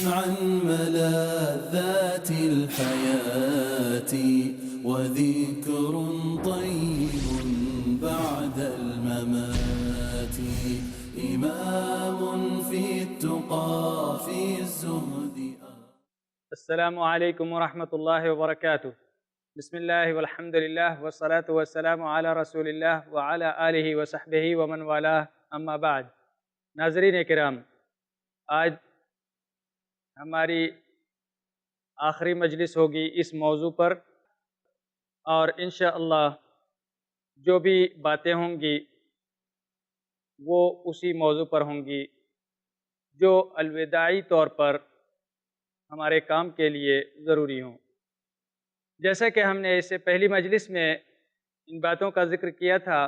عن ملاذات الحياة وذكر طيب بعد الممات إمام في التقى في الزهد. السلام علیکم ورحمۃ اللہ وبرکاتہ۔ بسم اللہ والحمد للہ والصلاة والسلام علی رسول اللہ وعلی آلہ وصحبہ ومن والہ، اما بعد۔ ناظرین کرام، آج ہماری آخری مجلس ہوگی اس موضوع پر، اور انشاءاللہ جو بھی باتیں ہوں گی وہ اسی موضوع پر ہوں گی جو الوداعی طور پر ہمارے کام کے لیے ضروری ہوں۔ جیسا کہ ہم نے اس سے پہلی مجلس میں ان باتوں کا ذکر کیا تھا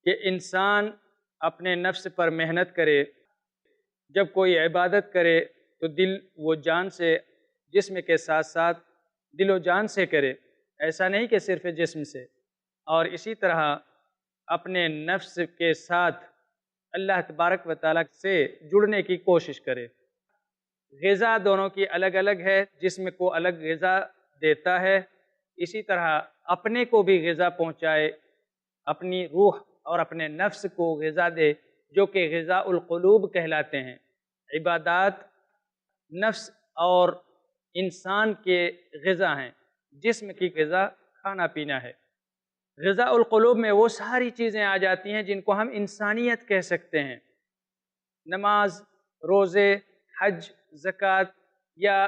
کہ انسان اپنے نفس پر محنت کرے، جب کوئی عبادت کرے تو دل و جان سے، جسم کے ساتھ ساتھ دل و جان سے کرے، ایسا نہیں کہ صرف جسم سے، اور اسی طرح اپنے نفس کے ساتھ اللہ تبارک و تعالیٰ سے جڑنے کی کوشش کرے۔ غذا دونوں کی الگ الگ ہے، جسم کو الگ غذا دیتا ہے، اسی طرح اپنے کو بھی غذا پہنچائے، اپنی روح اور اپنے نفس کو غذا دے، جو کہ غذاء القلوب کہلاتے ہیں۔ عبادات نفس اور انسان کے غذا ہیں، جسم کی غذا کھانا پینا ہے۔ غذاء القلوب میں وہ ساری چیزیں آ جاتی ہیں جن کو ہم انسانیت کہہ سکتے ہیں، نماز، روزے، حج، زکوٰۃ، یا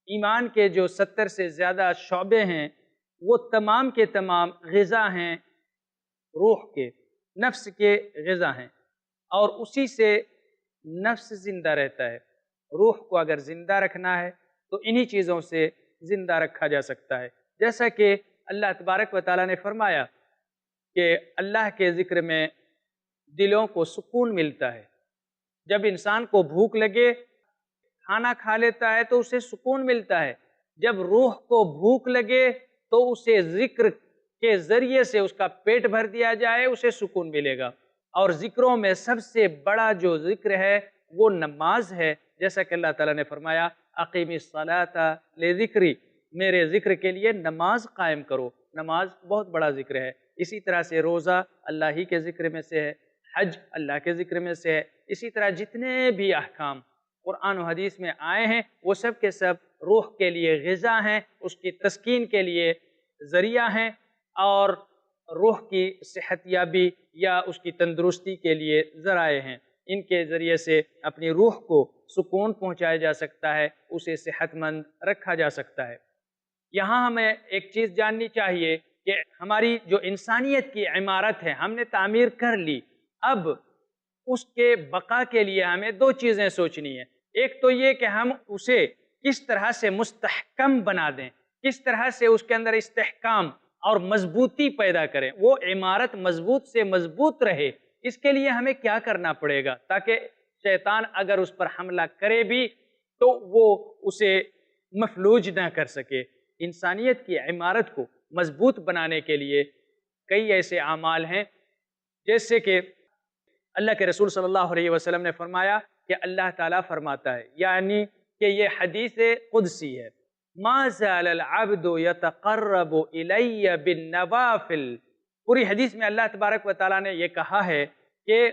ایمان کے جو 70 سے زیادہ شعبے ہیں، وہ تمام کے تمام غذا ہیں، روح کے، نفس کے غذا ہیں، اور اسی سے نفس زندہ رہتا ہے۔ روح کو اگر زندہ رکھنا ہے تو انہی چیزوں سے زندہ رکھا جا سکتا ہے، جیسا کہ اللہ تبارک و تعالیٰ نے فرمایا کہ اللہ کے ذکر میں دلوں کو سکون ملتا ہے۔ جب انسان کو بھوک لگے، کھانا کھا لیتا ہے تو اسے سکون ملتا ہے۔ جب روح کو بھوک لگے تو اسے ذکر کے ذریعے سے اس کا پیٹ بھر دیا جائے، اسے سکون ملے گا۔ اور ذکروں میں سب سے بڑا جو ذکر ہے وہ نماز ہے، جیسا کہ اللہ تعالیٰ نے فرمایا اقیم الصلاۃ لذکری، میرے ذکر کے لیے نماز قائم کرو۔ نماز بہت بڑا ذکر ہے۔ اسی طرح سے روزہ اللہ ہی کے ذکر میں سے ہے، حج اللہ کے ذکر میں سے ہے، اسی طرح جتنے بھی احکام قرآن و حدیث میں آئے ہیں وہ سب کے سب روح کے لیے غذا ہیں، اس کی تسکین کے لیے ذریعہ ہیں، اور روح کی صحت یابی یا اس کی تندرستی کے لیے ذرائع ہیں۔ ان کے ذریعے سے اپنی روح کو سکون پہنچایا جا سکتا ہے، اسے صحت مند رکھا جا سکتا ہے۔ یہاں ہمیں ایک چیز جاننی چاہیے کہ ہماری جو انسانیت کی عمارت ہے ہم نے تعمیر کر لی، اب اس کے بقا کے لیے ہمیں دو چیزیں سوچنی ہے۔ ایک تو یہ کہ ہم اسے کس طرح سے مستحکم بنا دیں، کس طرح سے اس کے اندر استحکام اور مضبوطی پیدا کریں، وہ عمارت مضبوط سے مضبوط رہے۔ اس کے لیے ہمیں کیا کرنا پڑے گا تاکہ شیطان اگر اس پر حملہ کرے بھی تو وہ اسے مفلوج نہ کر سکے۔ انسانیت کی عمارت کو مضبوط بنانے کے لیے کئی ایسے اعمال ہیں، جیسے کہ اللہ کے رسول صلی اللہ علیہ وسلم نے فرمایا کہ اللہ تعالیٰ فرماتا ہے، یعنی کہ یہ حدیث قدسی ہے، ما زال العبد یتقرب الی بالنوافل۔ پوری حدیث میں اللہ تبارک و تعالیٰ نے یہ کہا ہے کہ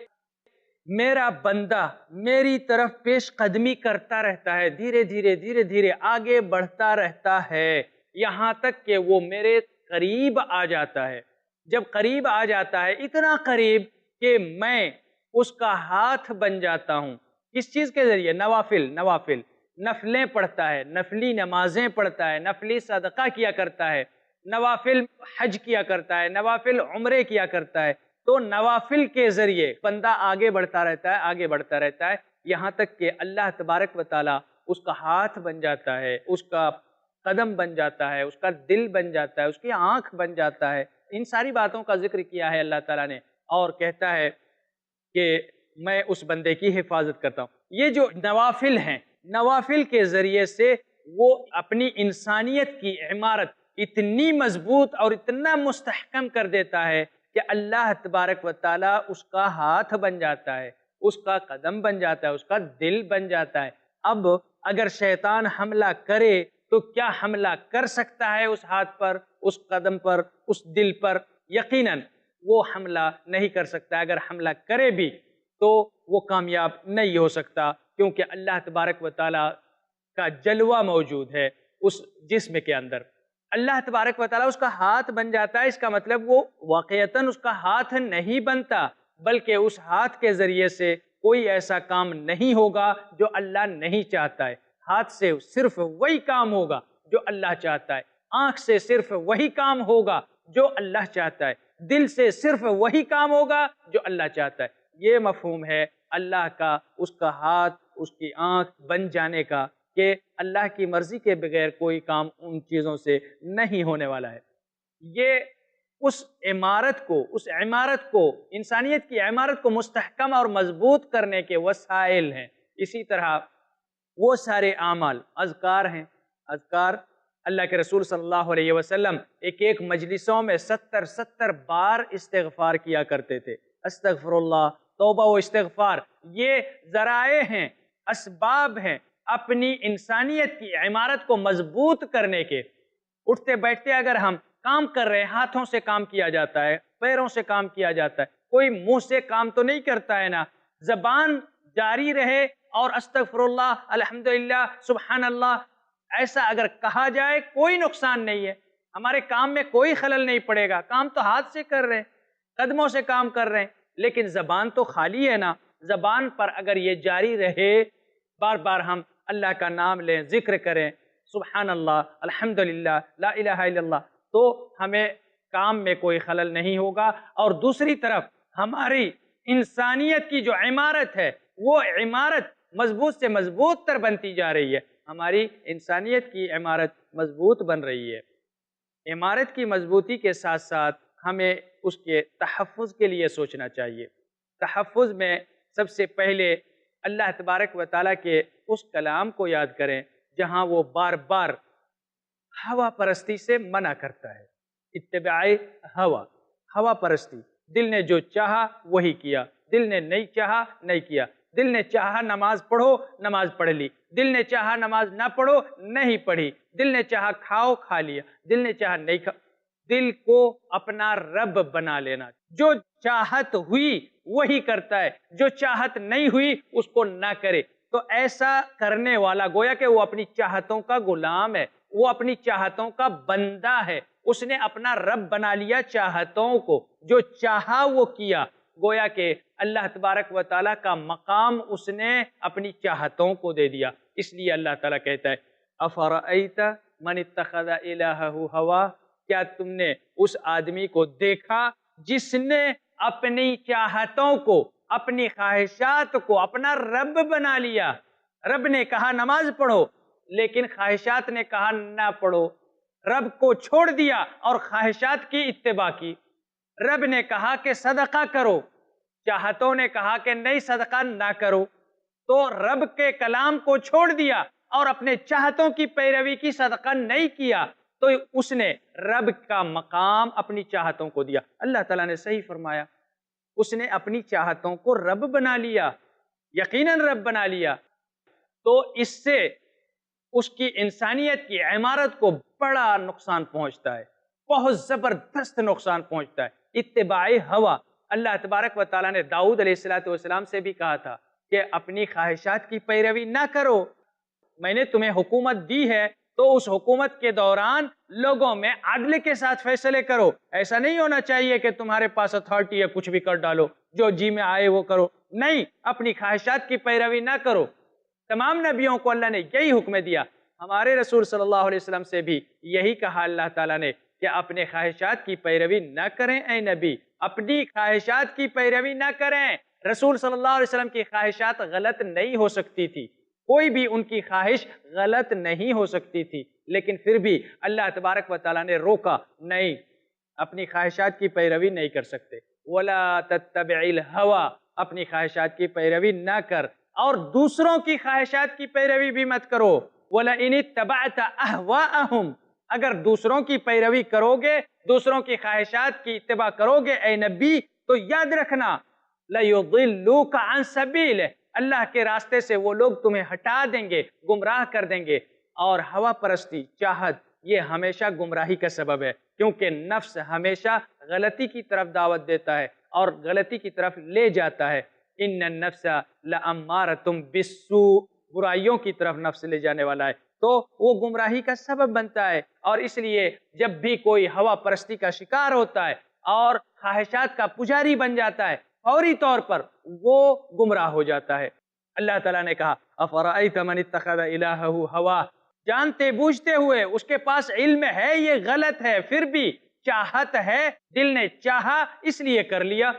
میرا بندہ میری طرف پیش قدمی کرتا رہتا ہے، دھیرے دھیرے دھیرے دھیرے آگے بڑھتا رہتا ہے، یہاں تک کہ وہ میرے قریب آ جاتا ہے۔ جب قریب آ جاتا ہے، اتنا قریب کہ میں اس کا ہاتھ بن جاتا ہوں۔ کس چیز کے ذریعے؟ نوافل نفلیں پڑھتا ہے، نفلی نمازیں پڑھتا ہے، نفلی صدقہ کیا کرتا ہے، نوافل حج کیا کرتا ہے، نوافل عمرے کیا کرتا ہے۔ تو نوافل کے ذریعے بندہ آگے بڑھتا رہتا ہے، آگے بڑھتا رہتا ہے، یہاں تک کہ اللہ تبارک و تعالیٰ اس کا ہاتھ بن جاتا ہے، اس کا قدم بن جاتا ہے، اس کا دل بن جاتا ہے، اس کی آنکھ بن جاتا ہے۔ ان ساری باتوں کا ذکر کیا ہے اللہ تعالیٰ نے، اور کہتا ہے کہ میں اس بندے کی حفاظت کرتا ہوں۔ یہ جو نوافل ہیں، نوافل کے ذریعے سے وہ اپنی انسانیت کی عمارت اتنی مضبوط اور اتنا مستحکم کر دیتا ہے کہ اللہ تبارک و تعالیٰ اس کا ہاتھ بن جاتا ہے، اس کا قدم بن جاتا ہے، اس کا دل بن جاتا ہے۔ اب اگر شیطان حملہ کرے تو کیا حملہ کر سکتا ہے اس ہاتھ پر، اس قدم پر، اس دل پر؟ یقیناً وہ حملہ نہیں کر سکتا۔ اگر حملہ کرے بھی تو وہ کامیاب نہیں ہو سکتا، کیونکہ اللہ تبارک و تعالیٰ کا جلوہ موجود ہے اس جسم کے اندر۔ اللہ تبارک و تعالیٰ اس کا ہاتھ بن جاتا ہے، اس کا مطلب وہ واقعتاً اس کا ہاتھ نہیں بنتا، بلکہ اس ہاتھ کے ذریعے سے کوئی ایسا کام نہیں ہوگا جو اللہ نہیں چاہتا ہے۔ ہاتھ سے صرف وہی کام ہوگا جو اللہ چاہتا ہے، آنکھ سے صرف وہی کام ہوگا جو اللہ چاہتا ہے، دل سے صرف وہی کام ہوگا جو اللہ چاہتا ہے۔ یہ مفہوم ہے اللہ کا، اس کا ہاتھ، اس کی آنکھ بن جانے کا، کہ اللہ کی مرضی کے بغیر کوئی کام ان چیزوں سے نہیں ہونے والا ہے۔ یہ اس عمارت کو انسانیت کی عمارت کو مستحکم اور مضبوط کرنے کے وسائل ہیں۔ اسی طرح وہ سارے اعمال، اذکار ہیں، اذکار اللہ کے رسول صلی اللہ علیہ وسلم ایک مجلسوں میں 70 بار استغفار کیا کرتے تھے۔ استغفر اللہ، توبہ و استغفار، یہ ذرائع ہیں، اسباب ہیں اپنی انسانیت کی عمارت کو مضبوط کرنے کے۔ اٹھتے بیٹھتے اگر ہم کام کر رہے ہیں، ہاتھوں سے کام کیا جاتا ہے، پیروں سے کام کیا جاتا ہے، کوئی منہ سے کام تو نہیں کرتا ہے نا۔ زبان جاری رہے اور استغفر اللہ، الحمدللہ، سبحان اللہ ایسا اگر کہا جائے کوئی نقصان نہیں ہے، ہمارے کام میں کوئی خلل نہیں پڑے گا۔ کام تو ہاتھ سے کر رہے ہیں، قدموں سے کام کر رہے ہیں، لیکن زبان تو خالی ہے نا۔ زبان پر اگر یہ جاری رہے، بار بار ہم اللہ کا نام لیں، ذکر کریں، سبحان اللہ، الحمدللہ، لا الہ الا اللہ، تو ہمیں کام میں کوئی خلل نہیں ہوگا۔ اور دوسری طرف ہماری انسانیت کی جو عمارت ہے، وہ عمارت مضبوط سے مضبوط تر بنتی جا رہی ہے۔ ہماری انسانیت کی عمارت مضبوط بن رہی ہے۔ عمارت کی مضبوطی کے ساتھ ساتھ ہمیں اس کے تحفظ کے لیے سوچنا چاہیے۔ تحفظ میں سب سے پہلے اللہ تبارک و تعالیٰ کے اس کلام کو یاد کریں جہاں وہ بار بار ہوا پرستی سے منع کرتا ہے۔ اتباع ہوا پرستی، دل نے جو چاہا وہی کیا، دل نے نہیں چاہا نہیں کیا۔ دل نے چاہا نماز پڑھو، نماز پڑھ لی، دل نے چاہا نماز نہ پڑھو، نہیں پڑھی، دل نے چاہا کھاؤ، کھا لیا، دل نے چاہا نہیں کھا۔ دل کو اپنا رب بنا لینا، جو چاہت ہوئی وہی کرتا ہے، جو چاہت نہیں ہوئی اس کو نہ کرے۔ تو ایسا کرنے والا گویا کہ وہ اپنی چاہتوں کا غلام ہے، وہ اپنی چاہتوں کا بندہ ہے، اس نے اپنا رب بنا لیا چاہتوں کو، جو چاہا وہ کیا۔ گویا کہ اللہ تبارک و تعالیٰ کا مقام اس نے اپنی چاہتوں کو دے دیا۔ اس لیے اللہ تعالیٰ کہتا ہے افرأیت من اتخذ الہہ ہوا، کیا تم نے اس آدمی کو دیکھا جس نے اپنی چاہتوں کو، اپنی خواہشات کو اپنا رب بنا لیا؟ رب نے کہا نماز پڑھو، لیکن خواہشات نے کہا نہ پڑھو۔ رب کو چھوڑ دیا اور خواہشات کی اتباع کی۔ رب نے کہا کہ صدقہ کرو، چاہتوں نے کہا کہ نہیں صدقہ نہ کرو۔ تو رب کے کلام کو چھوڑ دیا اور اپنے چاہتوں کی پیروی کی، صدقہ نہیں کیا، تو اس نے رب کا مقام اپنی چاہتوں کو دیا۔ اللہ تعالیٰ نے صحیح فرمایا، اس نے اپنی چاہتوں کو رب بنا لیا، یقیناً رب بنا لیا۔ تو اس سے اس کی انسانیت کی عمارت کو بڑا نقصان پہنچتا ہے، بہت زبردست نقصان پہنچتا ہے۔ اتباع ہوا، اللہ تبارک و تعالیٰ نے داؤد علیہ السلام سے بھی کہا تھا کہ اپنی خواہشات کی پیروی نہ کرو، میں نے تمہیں حکومت دی ہے تو اس حکومت کے دوران لوگوں میں عدل کے ساتھ فیصلے کرو۔ ایسا نہیں ہونا چاہیے کہ تمہارے پاس اتھارٹی ہے کچھ بھی کر ڈالو، جو جی میں آئے وہ کرو، نہیں، اپنی خواہشات کی پیروی نہ کرو۔ تمام نبیوں کو اللہ نے یہی حکم دیا، ہمارے رسول صلی اللہ علیہ وسلم سے بھی یہی کہا اللہ تعالیٰ نے کہ اپنے خواہشات کی پیروی نہ کریں اے نبی، اپنی خواہشات کی پیروی نہ کریں۔ رسول صلی اللہ علیہ وسلم کی خواہشات غلط نہیں ہو سکتی تھی، کوئی بھی ان کی خواہش غلط نہیں ہو سکتی تھی، لیکن پھر بھی اللہ تبارک و تعالیٰ نے روکا، نہیں، اپنی خواہشات کی پیروی نہیں کر سکتے۔ وَلَا تَتَّبِعِ الْهَوَىٰ، اپنی خواہشات کی پیروی نہ کر، اور دوسروں کی خواہشات کی پیروی بھی مت کرو۔ وَلَئِنِ اتَّبَعْتَ أَهْوَاءَهُمْ، اگر دوسروں کی پیروی کرو گے، دوسروں کی خواہشات کی اتباع کرو گے اے نبی، تو یاد رکھنا لَيُضِلُّوكَ عَنْ سَبِيلِهِ، اللہ کے راستے سے وہ لوگ تمہیں ہٹا دیں گے، گمراہ کر دیں گے۔ اور ہوا پرستی، چاہت، یہ ہمیشہ گمراہی کا سبب ہے، کیونکہ نفس ہمیشہ غلطی کی طرف دعوت دیتا ہے اور غلطی کی طرف لے جاتا ہے۔ ان النفس لامارۃ بالسوء، برائیوں کی طرف نفس لے جانے والا ہے، تو وہ گمراہی کا سبب بنتا ہے۔ اور اس لیے جب بھی کوئی ہوا پرستی کا شکار ہوتا ہے اور خواہشات کا پجاری بن جاتا ہے، فوری طور پر وہ گمراہ ہو جاتا ہے۔ اللہ تعالیٰ نے کہا افرأیت من اتخذ الہہ ہواہ، جانتے بوجھتے ہوئے، اس کے پاس علم ہے یہ غلط ہے، پھر بھی چاہت ہے، دل نے چاہا اس لیے کر لیا،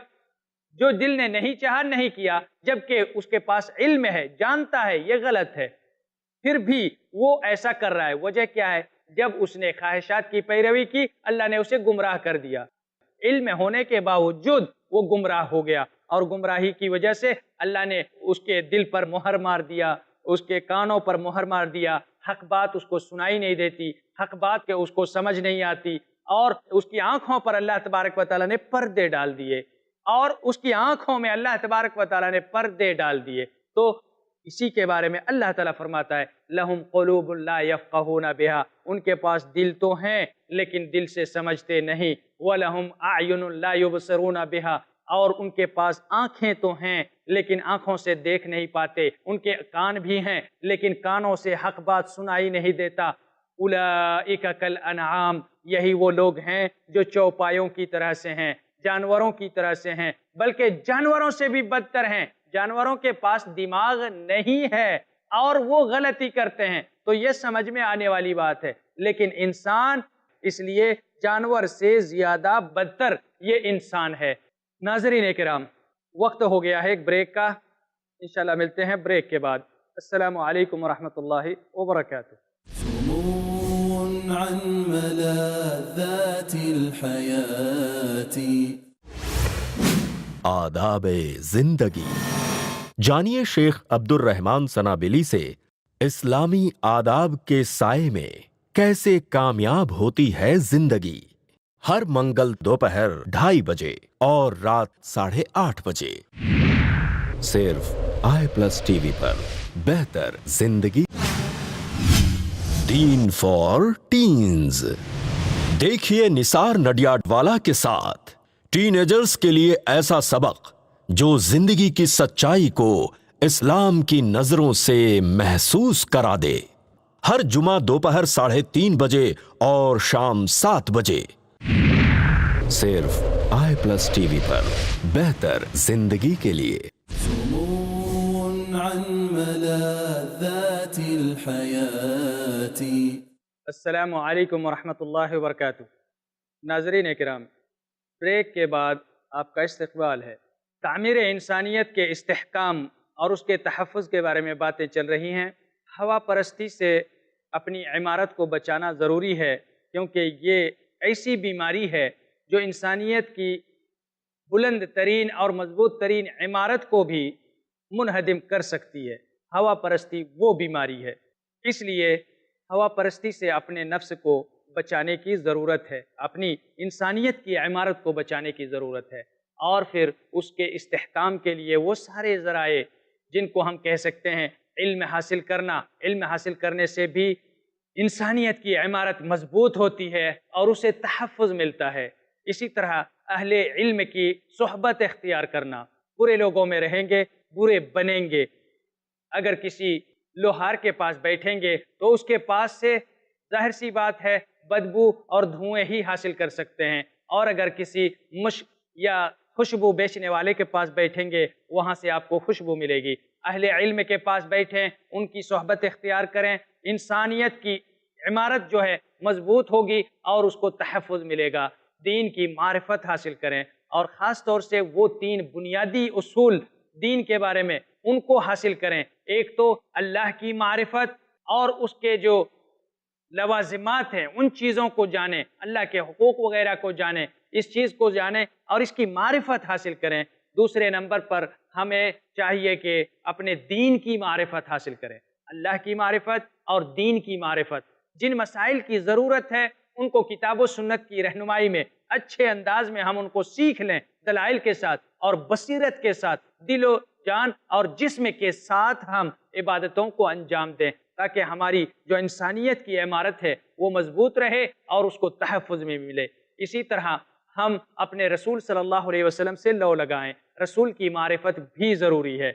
جو دل نے نہیں چاہا نہیں کیا، جبکہ اس کے پاس علم ہے، جانتا ہے یہ غلط ہے، پھر بھی وہ ایسا کر رہا ہے۔ وجہ کیا ہے؟ جب اس نے خواہشات کی پیروی کی، اللہ نے اسے گمراہ کر دیا۔ علم ہونے کے باوجود وہ گمراہ ہو گیا، اور گمراہی کی وجہ سے اللہ نے اس کے دل پر مہر مار دیا، اس کے کانوں پر مہر مار دیا، حق بات اس کو سنائی نہیں دیتی، حق بات کے اس کو سمجھ نہیں آتی، اور اس کی آنکھوں پر اللہ تبارک و تعالیٰ نے پردے ڈال دیے، اور اس کی آنکھوں میں اللہ تبارک و تعالیٰ نے پردے ڈال دیے۔ تو اسی کے بارے میں اللہ تعالیٰ فرماتا ہے لَهُمْ قُلُوبٌ لَا يَفْقَهُونَ بِهَا، ان کے پاس دل تو ہیں لیکن دل سے سمجھتے نہیں، وَلَهُمْ أَعْيُنٌ لَا يُبْصِرُونَ بِهَا، اور ان کے پاس آنکھیں تو ہیں لیکن آنکھوں سے دیکھ نہیں پاتے، ان کے کان بھی ہیں لیکن کانوں سے حق بات سنائی نہیں دیتا۔ أُولَئِكَ كَالْأَنْعَامِ، یہی وہ لوگ ہیں جو چوپایوں کی طرح سے ہیں، جانوروں کی طرح سے ہیں، بلکہ جانوروں سے بھی بدتر ہیں۔ جانوروں کے پاس دماغ نہیں ہے اور وہ غلطی کرتے ہیں، تو یہ سمجھ میں آنے والی بات ہے، لیکن انسان اس لیے جانور سے زیادہ بدتر یہ انسان ہے۔ ناظرین کرام، وقت ہو گیا ہے ایک بریک کا، انشاءاللہ ملتے ہیں بریک کے بعد۔ السلام علیکم ورحمۃ اللہ وبرکاتہ۔ سمو عن ملاذات الحياة، آداب زندگی، جانیے شیخ عبد الرحمن سنابلی سے اسلامی آداب کے سائے میں کیسے کامیاب ہوتی ہے زندگی۔ ہر منگل دوپہر 2:30 بجے اور رات 8:30 بجے صرف i+ TV پر۔ بہتر زندگی، دین فار ٹینز۔ دیکھیے نثار نڈیاڈوالا کے ساتھ ٹین ایجرز کے لیے ایسا سبق جو زندگی کی سچائی کو اسلام کی نظروں سے محسوس کرا دے۔ ہر جمعہ دوپہر 3:30 بجے اور شام 7 بجے صرف i+ TV پر۔ بہتر زندگی کے لیے۔ سمو عن ملاذات الحياة۔ السلام علیکم ورحمۃ اللہ وبرکاتہ۔ ناظرین کرام، بریک کے بعد آپ کا استقبال ہے۔ تعمیر انسانیت کے استحکام اور اس کے تحفظ کے بارے میں باتیں چل رہی ہیں۔ ہوا پرستی سے اپنی عمارت کو بچانا ضروری ہے، کیونکہ یہ ایسی بیماری ہے جو انسانیت کی بلند ترین اور مضبوط ترین عمارت کو بھی منہدم کر سکتی ہے۔ ہوا پرستی وہ بیماری ہے، اس لیے ہوا پرستی سے اپنے نفس کو بچانے کی ضرورت ہے، اپنی انسانیت کی عمارت کو بچانے کی ضرورت ہے، اور پھر اس کے استحکام کے لیے وہ سارے ذرائع جن کو ہم کہہ سکتے ہیں علم حاصل کرنا، علم حاصل کرنے سے بھی انسانیت کی عمارت مضبوط ہوتی ہے اور اسے تحفظ ملتا ہے۔ اسی طرح اہل علم کی صحبت اختیار کرنا، برے لوگوں میں رہیں گے برے بنیں گے۔ اگر کسی لوہار کے پاس بیٹھیں گے تو اس کے پاس سے ظاہر سی بات ہے بدبو اور دھوئیں ہی حاصل کر سکتے ہیں، اور اگر کسی مشک یا خوشبو بیچنے والے کے پاس بیٹھیں گے وہاں سے آپ کو خوشبو ملے گی۔ اہل علم کے پاس بیٹھیں، ان کی صحبت اختیار کریں، انسانیت کی عمارت جو ہے مضبوط ہوگی اور اس کو تحفظ ملے گا۔ دین کی معرفت حاصل کریں، اور خاص طور سے وہ 3 بنیادی اصول دین کے بارے میں ان کو حاصل کریں۔ ایک تو اللہ کی معرفت اور اس کے جو لوازمات ہیں ان چیزوں کو جانیں، اللہ کے حقوق وغیرہ کو جانیں، اس چیز کو جانیں اور اس کی معرفت حاصل کریں۔ دوسرے نمبر پر ہمیں چاہیے کہ اپنے دین کی معرفت حاصل کریں، اللہ کی معرفت اور دین کی معرفت۔ جن مسائل کی ضرورت ہے ان کو کتاب و سنت کی رہنمائی میں اچھے انداز میں ہم ان کو سیکھ لیں، دلائل کے ساتھ اور بصیرت کے ساتھ، دل و جان اور جسم کے ساتھ ہم عبادتوں کو انجام دیں، تاکہ ہماری جو انسانیت کی عمارت ہے وہ مضبوط رہے اور اس کو تحفظ میں ملے۔ اسی طرح ہم اپنے رسول صلی اللہ علیہ وسلم سے لو لگائیں۔ رسول کی معرفت بھی ضروری ہے،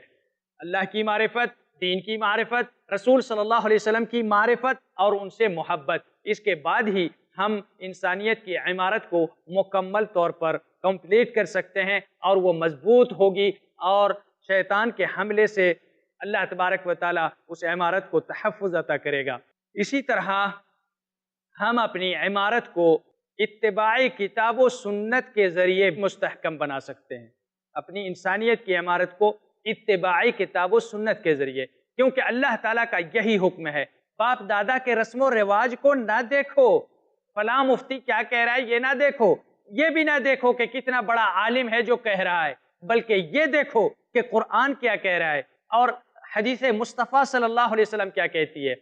اللہ کی معرفت، دین کی معرفت، رسول صلی اللہ علیہ وسلم کی معرفت اور ان سے محبت، اس کے بعد ہی ہم انسانیت کی عمارت کو مکمل طور پر کمپلیٹ کر سکتے ہیں اور وہ مضبوط ہوگی اور شیطان کے حملے سے اللہ تبارک و تعالیٰ اس عمارت کو تحفظ عطا کرے گا۔ اسی طرح ہم اپنی عمارت کو اتباعی کتاب و سنت کے ذریعے مستحکم بنا سکتے ہیں، اپنی انسانیت کی عمارت کو اتباعی کتاب و سنت کے ذریعے، کیونکہ اللہ تعالیٰ کا یہی حکم ہے، باپ دادا کے رسم و رواج کو نہ دیکھو، فلاں مفتی کیا کہہ رہا ہے یہ نہ دیکھو، یہ بھی نہ دیکھو کہ کتنا بڑا عالم ہے جو کہہ رہا ہے، بلکہ یہ دیکھو کہ قرآن کیا کہہ رہا ہے اور حدیث مصطفیٰ صلی اللہ علیہ وسلم کیا کہتی ہے،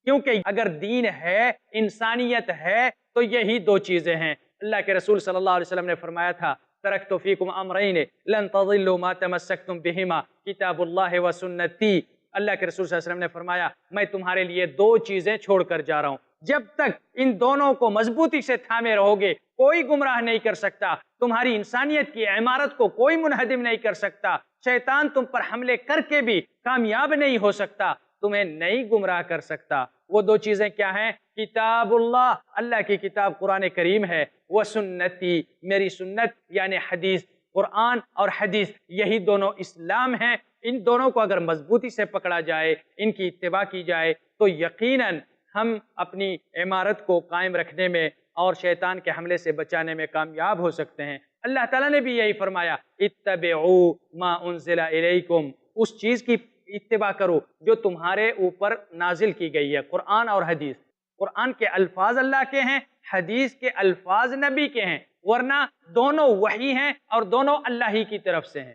کیونکہ اگر دین ہے، انسانیت ہے تو یہی دو چیزیں ہیں۔ اللہ کے رسول صلی اللہ علیہ وسلم نے فرمایا تھا ترکت فیکم امرین لن تضلوا ما تمسکتم بہما کتاب اللہ و سنتی۔ اللہ کے رسول صلی اللہ علیہ وسلم نے فرمایا میں تمہارے لیے دو چیزیں چھوڑ کر جا رہا ہوں، جب تک ان دونوں کو مضبوطی سے تھامے رہو گے کوئی گمراہ نہیں کر سکتا، تمہاری انسانیت کی عمارت کو کوئی منہدم نہیں کر سکتا، شیطان تم پر حملے کر کے بھی کامیاب نہیں ہو سکتا، تمہیں نہیں گمراہ کر سکتا۔ وہ دو چیزیں کیا ہیں؟ کتاب اللہ، اللہ کی کتاب قرآن کریم ہے، وہ سنتی، میری سنت یعنی حدیث، قرآن اور حدیث یہی دونوں اسلام ہیں۔ ان دونوں کو اگر مضبوطی سے پکڑا جائے، ان کی اتباع کی جائے تو یقیناً ہم اپنی عمارت کو قائم رکھنے میں اور شیطان کے حملے سے بچانے میں کامیاب ہو سکتے ہیں۔ اللہ تعالیٰ نے بھی یہی فرمایا اتبعوا ما انزل الیکم، اس چیز کی اتباع کرو جو تمہارے اوپر نازل کی گئی ہے، قرآن اور حدیث۔ قرآن کے الفاظ اللہ کے ہیں، حدیث کے الفاظ نبی کے ہیں، ورنہ دونوں وحی ہیں اور دونوں اللہ ہی کی طرف سے ہیں۔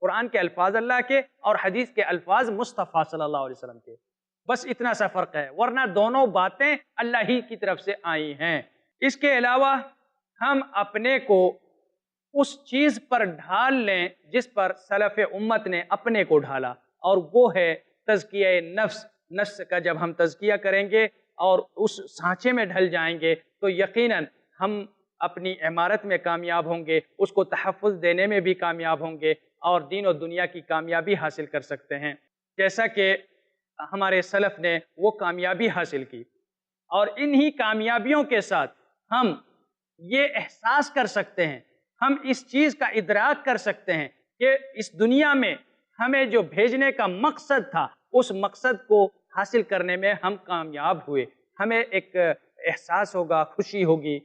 قرآن کے الفاظ اللہ کے اور حدیث کے الفاظ مصطفیٰ صلی اللہ علیہ وسلم کے، بس اتنا سا فرق ہے، ورنہ دونوں باتیں اللہ ہی کی طرف سے آئی ہیں۔ اس کے علاوہ ہم اپنے کو اس چیز پر ڈھال لیں جس پر سلف امت نے اپنے کو ڈھالا، اور وہ ہے تزکیہ نفس۔ نفس کا جب ہم تزکیہ کریں گے اور اس سانچے میں ڈھل جائیں گے تو یقیناً ہم اپنی عمارت میں کامیاب ہوں گے، اس کو تحفظ دینے میں بھی کامیاب ہوں گے اور دین و دنیا کی کامیابی حاصل کر سکتے ہیں، جیسا کہ ہمارے سلف نے وہ کامیابی حاصل کی۔ اور انہی کامیابیوں کے ساتھ ہم یہ احساس کر سکتے ہیں، ہم اس چیز کا ادراک کر سکتے ہیں کہ اس دنیا میں ہمیں جو بھیجنے کا مقصد تھا اس مقصد کو حاصل کرنے میں ہم کامیاب ہوئے۔ ہمیں ایک احساس ہوگا، خوشی ہوگی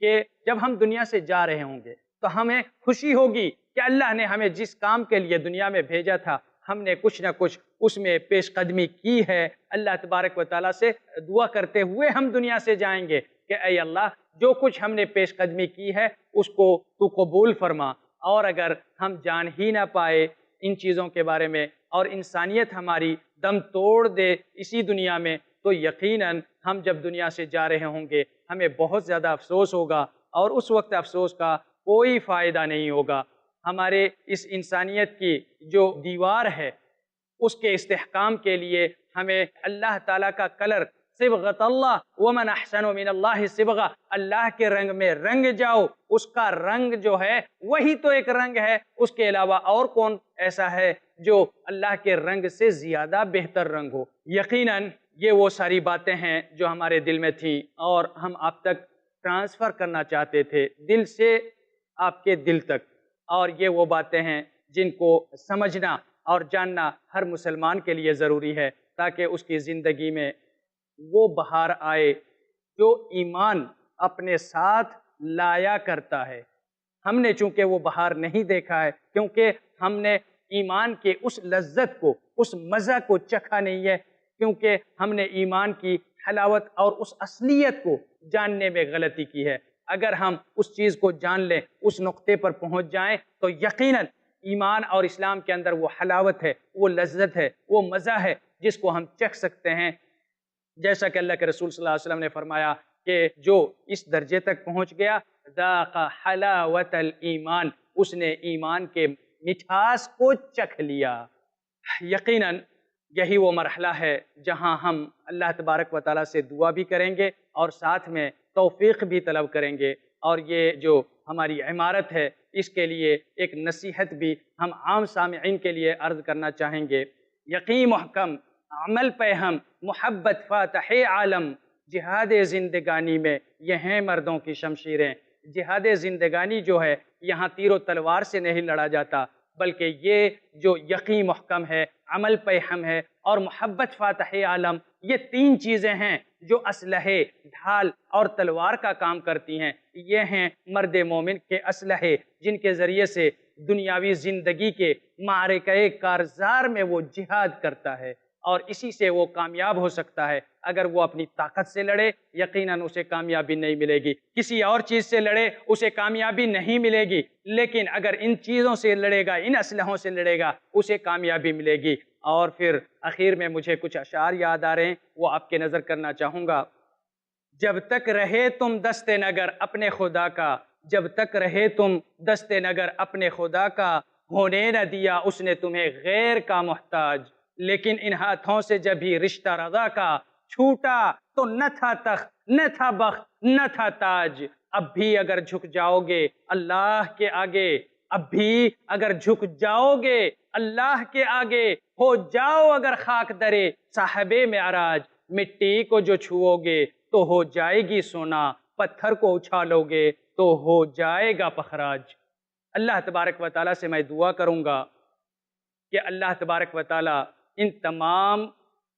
کہ جب ہم دنیا سے جا رہے ہوں گے تو ہمیں خوشی ہوگی کہ اللہ نے ہمیں جس کام کے لیے دنیا میں بھیجا تھا ہم نے کچھ نہ کچھ اس میں پیش قدمی کی ہے۔ اللہ تبارک و تعالیٰ سے دعا کرتے ہوئے ہم دنیا سے جائیں گے کہ اے اللہ جو کچھ ہم نے پیش قدمی کی ہے اس کو تو قبول فرما، اور اگر ہم جان ہی نہ پائے ان چیزوں کے بارے میں اور انسانیت ہماری دم توڑ دے اسی دنیا میں تو یقیناً ہم جب دنیا سے جا رہے ہوں گے ہمیں بہت زیادہ افسوس ہوگا، اور اس وقت افسوس کا کوئی فائدہ نہیں ہوگا۔ ہمارے اس انسانیت کی جو دیوار ہے اس کے استحکام کے لیے ہمیں اللہ تعالیٰ کا کلر صبغۃ اللہ ومن احسن من اللہ صبغہ، اللہ کے رنگ میں رنگ جاؤ، اس کا رنگ جو ہے وہی تو ایک رنگ ہے، اس کے علاوہ اور کون ایسا ہے جو اللہ کے رنگ سے زیادہ بہتر رنگ ہو۔ یقیناً یہ وہ ساری باتیں ہیں جو ہمارے دل میں تھیں اور ہم آپ تک ٹرانسفر کرنا چاہتے تھے، دل سے آپ کے دل تک، اور یہ وہ باتیں ہیں جن کو سمجھنا اور جاننا ہر مسلمان کے لیے ضروری ہے تاکہ اس کی زندگی میں وہ بہار آئے جو ایمان اپنے ساتھ لایا کرتا ہے۔ ہم نے چونکہ وہ بہار نہیں دیکھا ہے کیونکہ ہم نے ایمان کے اس لذت کو، اس مزہ کو چکھا نہیں ہے، کیونکہ ہم نے ایمان کی حلاوت اور اس اصلیت کو جاننے میں غلطی کی ہے۔ اگر ہم اس چیز کو جان لیں، اس نقطے پر پہنچ جائیں تو یقیناً ایمان اور اسلام کے اندر وہ حلاوت ہے، وہ لذت ہے، وہ مزہ ہے جس کو ہم چکھ سکتے ہیں۔ جیسا کہ اللہ کے رسول صلی اللہ علیہ وسلم نے فرمایا کہ جو اس درجے تک پہنچ گیا ذاق حلاوت الایمان، اس نے ایمان کے مٹھاس کو چکھ لیا۔ یقیناً یہی وہ مرحلہ ہے جہاں ہم اللہ تبارک و تعالیٰ سے دعا بھی کریں گے اور ساتھ میں توفیق بھی طلب کریں گے، اور یہ جو ہماری عمارت ہے اس کے لیے ایک نصیحت بھی ہم عام سامعین کے لیے عرض کرنا چاہیں گے۔ یقین محکم، عمل پہ ہم، محبت فاتح عالم، جہاد زندگانی میں یہ ہیں مردوں کی شمشیریں۔ جہاد زندگانی جو ہے یہاں تیر و تلوار سے نہیں لڑا جاتا، بلکہ یہ جو یقین محکم ہے، عمل پہ ہم ہے اور محبت فاتح عالم، یہ تین چیزیں ہیں جو اسلحے، ڈھال اور تلوار کا کام کرتی ہیں۔ یہ ہیں مرد مومن کے اسلحے جن کے ذریعے سے دنیاوی زندگی کے معرکہ کارزار میں وہ جہاد کرتا ہے، اور اسی سے وہ کامیاب ہو سکتا ہے۔ اگر وہ اپنی طاقت سے لڑے یقیناً اسے کامیابی نہیں ملے گی، کسی اور چیز سے لڑے اسے کامیابی نہیں ملے گی، لیکن اگر ان چیزوں سے لڑے گا، ان اسلحوں سے لڑے گا، اسے کامیابی ملے گی۔ اور پھر آخر میں مجھے کچھ اشعار یاد آ رہے ہیں، وہ آپ کے نظر کرنا چاہوں گا۔ جب تک رہے تم دست نگر اپنے خدا کا، جب تک رہے تم دست نگر اپنے خدا کا، ہونے نہ دیا اس نے تمہیں غیر کا محتاج۔ لیکن ان ہاتھوں سے جب ہی رشتہ رضا کا چھوٹا تو نہ تھا تخت، نہ تھا بخت، نہ تھا تاج۔ اب بھی اگر جھک جاؤ گے اللہ کے آگے، اب بھی اگر جھک جاؤ گے اللہ کے آگے، ہو جاؤ اگر خاک درے صاحب معراج۔ مٹی کو جو چھوؤ گے تو ہو جائے گی سونا، پتھر کو اچھالو گے تو ہو جائے گا پخراج۔ اللہ تبارک و تعالیٰ سے میں دعا کروں گا کہ اللہ تبارک و تعالیٰ ان تمام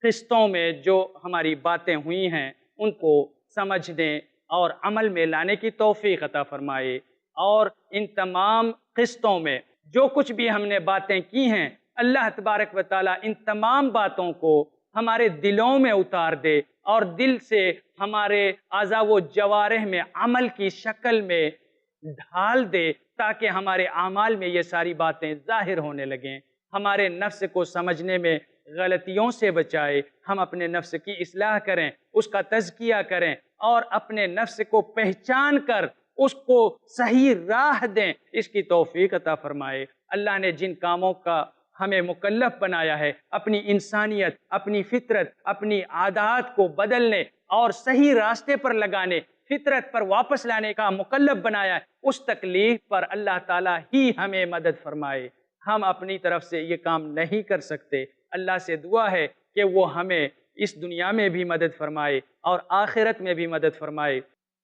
قسطوں میں جو ہماری باتیں ہوئی ہیں ان کو سمجھنے اور عمل میں لانے کی توفیق عطا فرمائے، اور ان تمام قسطوں میں جو کچھ بھی ہم نے باتیں کی ہیں اللہ تبارک و تعالیٰ ان تمام باتوں کو ہمارے دلوں میں اتار دے اور دل سے ہمارے اعضاء و جوارح میں عمل کی شکل میں ڈھال دے، تاکہ ہمارے اعمال میں یہ ساری باتیں ظاہر ہونے لگیں۔ ہمارے نفس کو سمجھنے میں غلطیوں سے بچائے، ہم اپنے نفس کی اصلاح کریں، اس کا تزکیہ کریں اور اپنے نفس کو پہچان کر اس کو صحیح راہ دیں، اس کی توفیق عطا فرمائے۔ اللہ نے جن کاموں کا ہمیں مکلف بنایا ہے، اپنی انسانیت، اپنی فطرت، اپنی عادات کو بدلنے اور صحیح راستے پر لگانے، فطرت پر واپس لانے کا مکلف بنایا ہے، اس تکلیف پر اللہ تعالیٰ ہی ہمیں مدد فرمائے۔ ہم اپنی طرف سے یہ کام نہیں کر سکتے۔ اللہ سے دعا ہے کہ وہ ہمیں اس دنیا میں بھی مدد فرمائے اور آخرت میں بھی مدد فرمائے،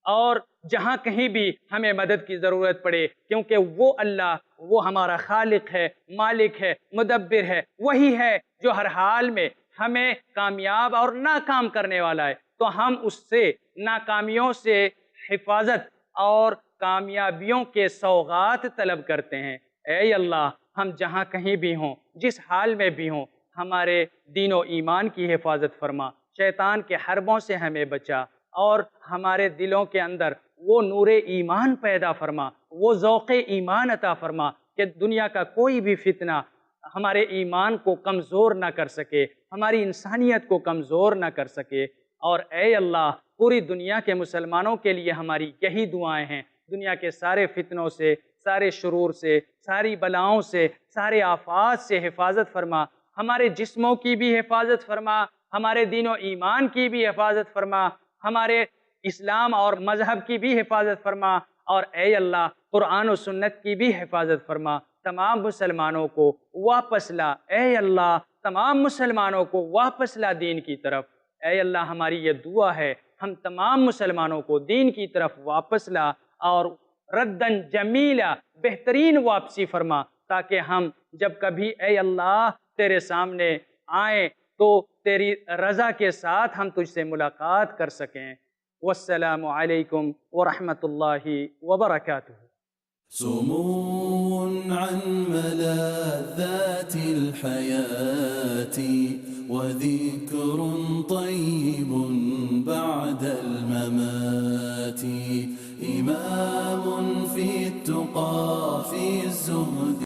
اور جہاں کہیں بھی ہمیں مدد کی ضرورت پڑے، کیونکہ وہ اللہ، وہ ہمارا خالق ہے، مالک ہے، مدبر ہے، وہی ہے جو ہر حال میں ہمیں کامیاب اور ناکام کرنے والا ہے۔ تو ہم اس سے ناکامیوں سے حفاظت اور کامیابیوں کے سوغات طلب کرتے ہیں۔ اے اللہ، ہم جہاں کہیں بھی ہوں، جس حال میں بھی ہوں، ہمارے دین و ایمان کی حفاظت فرما، شیطان کے حربوں سے ہمیں بچا، اور ہمارے دلوں کے اندر وہ نور ایمان پیدا فرما، وہ ذوق ایمان عطا فرما کہ دنیا کا کوئی بھی فتنہ ہمارے ایمان کو کمزور نہ کر سکے، ہماری انسانیت کو کمزور نہ کر سکے۔ اور اے اللہ، پوری دنیا کے مسلمانوں کے لیے ہماری یہی دعائیں ہیں، دنیا کے سارے فتنوں سے، سارے شرور سے، ساری بلاؤں سے، سارے آفات سے حفاظت فرما، ہمارے جسموں کی بھی حفاظت فرما، ہمارے دین و ایمان کی بھی حفاظت فرما، ہمارے اسلام اور مذہب کی بھی حفاظت فرما، اور اے اللہ قرآن و سنت کی بھی حفاظت فرما۔ تمام مسلمانوں کو واپس لا، اے اللہ تمام مسلمانوں کو واپس لا دین کی طرف۔ اے اللہ، ہماری یہ دعا ہے، ہم تمام مسلمانوں کو دین کی طرف واپس لا اور ردن جمیلا، بہترین واپسی فرما، تاکہ ہم جب کبھی اے اللہ تیرے سامنے آئیں تو تیری رضا کے ساتھ ہم تجھ سے ملاقات کر سکیں۔ والسلام علیکم ورحمۃ اللہ وبرکاتہ۔ سمو عن ملاذات الحياة وذكر طيب بعد الممات، إمام في التقى في الزهد